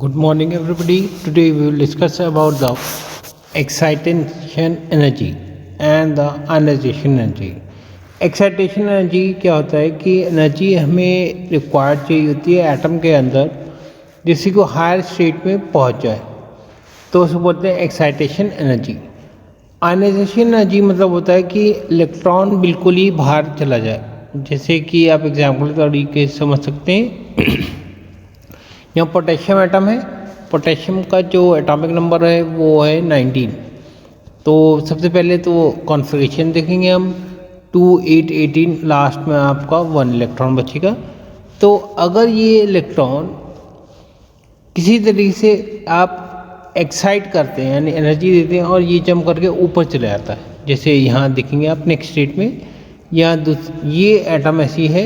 Good morning, everybody. Today we will discuss about the excitation energy and the ionization energy. Excitation energy क्या होता है कि energy हमें required चाहिए होती है एटम के अंदर जिससे को हायर स्टेट में पहुंच जाए, तो उसे बोलते हैं एक्साइटेशन एनर्जी। आयनाइजेशन एनर्जी मतलब होता है कि इलेक्ट्रॉन बिल्कुल ही बाहर चला जाए। जैसे कि आप एग्जाम्पल तरीके से समझ सकते हैं, यहाँ पोटेशियम एटम है, पोटेशियम का जो एटॉमिक नंबर है वो है 19। तो सबसे पहले तो कॉन्फ़िगरेशन देखेंगे हम 2 8 18, लास्ट में आपका 1 इलेक्ट्रॉन बचेगा। तो अगर ये इलेक्ट्रॉन किसी तरीके से आप एक्साइट करते हैं यानी एनर्जी देते हैं और ये जंप करके ऊपर चला जाता है, जैसे यहाँ देखेंगे आप नेक्स्ट स्टेट में, यहाँ ये एटम ऐसी है,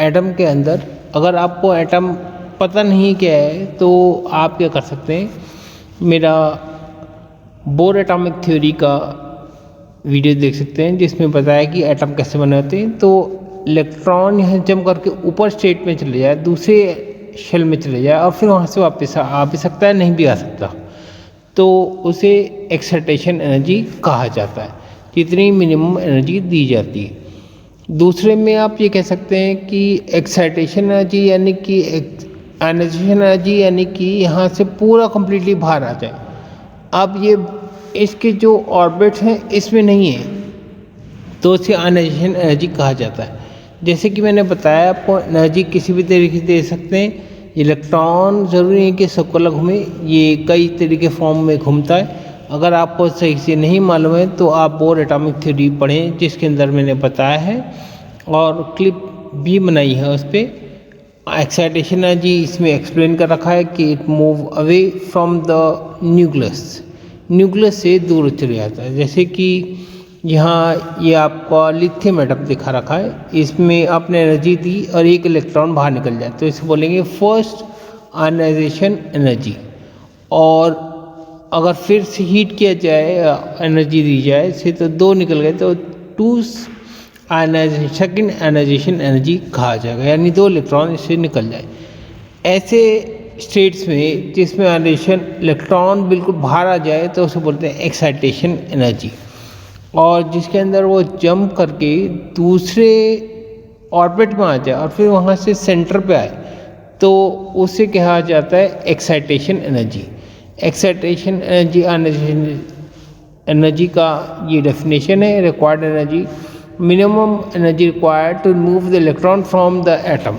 एटम के अंदर अगर आपको एटम पता नहीं क्या है तो आप क्या कर सकते हैं, मेरा बोर एटॉमिक थ्योरी का वीडियो देख सकते हैं जिसमें बताया कि एटम कैसे बने होते हैं। तो इलेक्ट्रॉन यहाँ जंप करके ऊपर स्टेट में चले जाए, दूसरे शेल में चले जाए और फिर वहाँ से वापस आ भी सकता है, नहीं भी आ सकता, तो उसे एक्साइटेशन एनर्जी कहा जाता है, जितनी मिनिमम एनर्जी दी जाती है। दूसरे में आप ये कह सकते हैं कि एक्साइटेशन एनर्जी यानी कि आयनाइजेशन एनर्जी यानी कि यहाँ से पूरा कम्प्लीटली बाहर आ जाए। अब ये इसके जो ऑर्बिट हैं इसमें नहीं है, तो इसे आयनाइजेशन एनर्जी कहा जाता है। जैसे कि मैंने बताया आपको, एनर्जी किसी भी तरीके से दे सकते हैं। इलेक्ट्रॉन ज़रूरी है कि सर्कुलर घूमे, ये कई तरीके फॉर्म में घूमता है। अगर आपको सही से नहीं मालूम है तो आप बोर एटॉमिक थ्योरी पढ़ें जिसके अंदर मैंने बताया है और क्लिप भी बनाई है उस पर। एक्साइटेशन एनर्जी इसमें एक्सप्लेन कर रखा है कि it move away from the nucleus से दूर चले जाता है। जैसे कि यहाँ ये आपका लिथियम एटम दिखा रखा है, इसमें आपने एनर्जी दी और एक इलेक्ट्रॉन बाहर निकल जाए तो इसे बोलेंगे फर्स्ट आयनाइजेशन एनर्जी। और अगर फिर से हीट किया जाए, एनर्जी दी जाए से, तो 2 निकल गए तो 2 सेकेंड आयनाइजेशन एनर्जी कहा जाएगा, यानी 2 इलेक्ट्रॉन इससे निकल जाए। ऐसे स्टेट्स में जिसमें आयनाइजेशन इलेक्ट्रॉन बिल्कुल बाहर आ जाए तो उसे बोलते हैं एक्साइटेशन एनर्जी, और जिसके अंदर वो जंप करके दूसरे ऑर्बिट में आ जाए और फिर वहाँ से सेंटर पे आए तो उसे कहा जाता है excitation energy. Excitation energy ionization energy का ये डेफिनेशन है। Required energy, minimum energy required to remove the electron from the atom।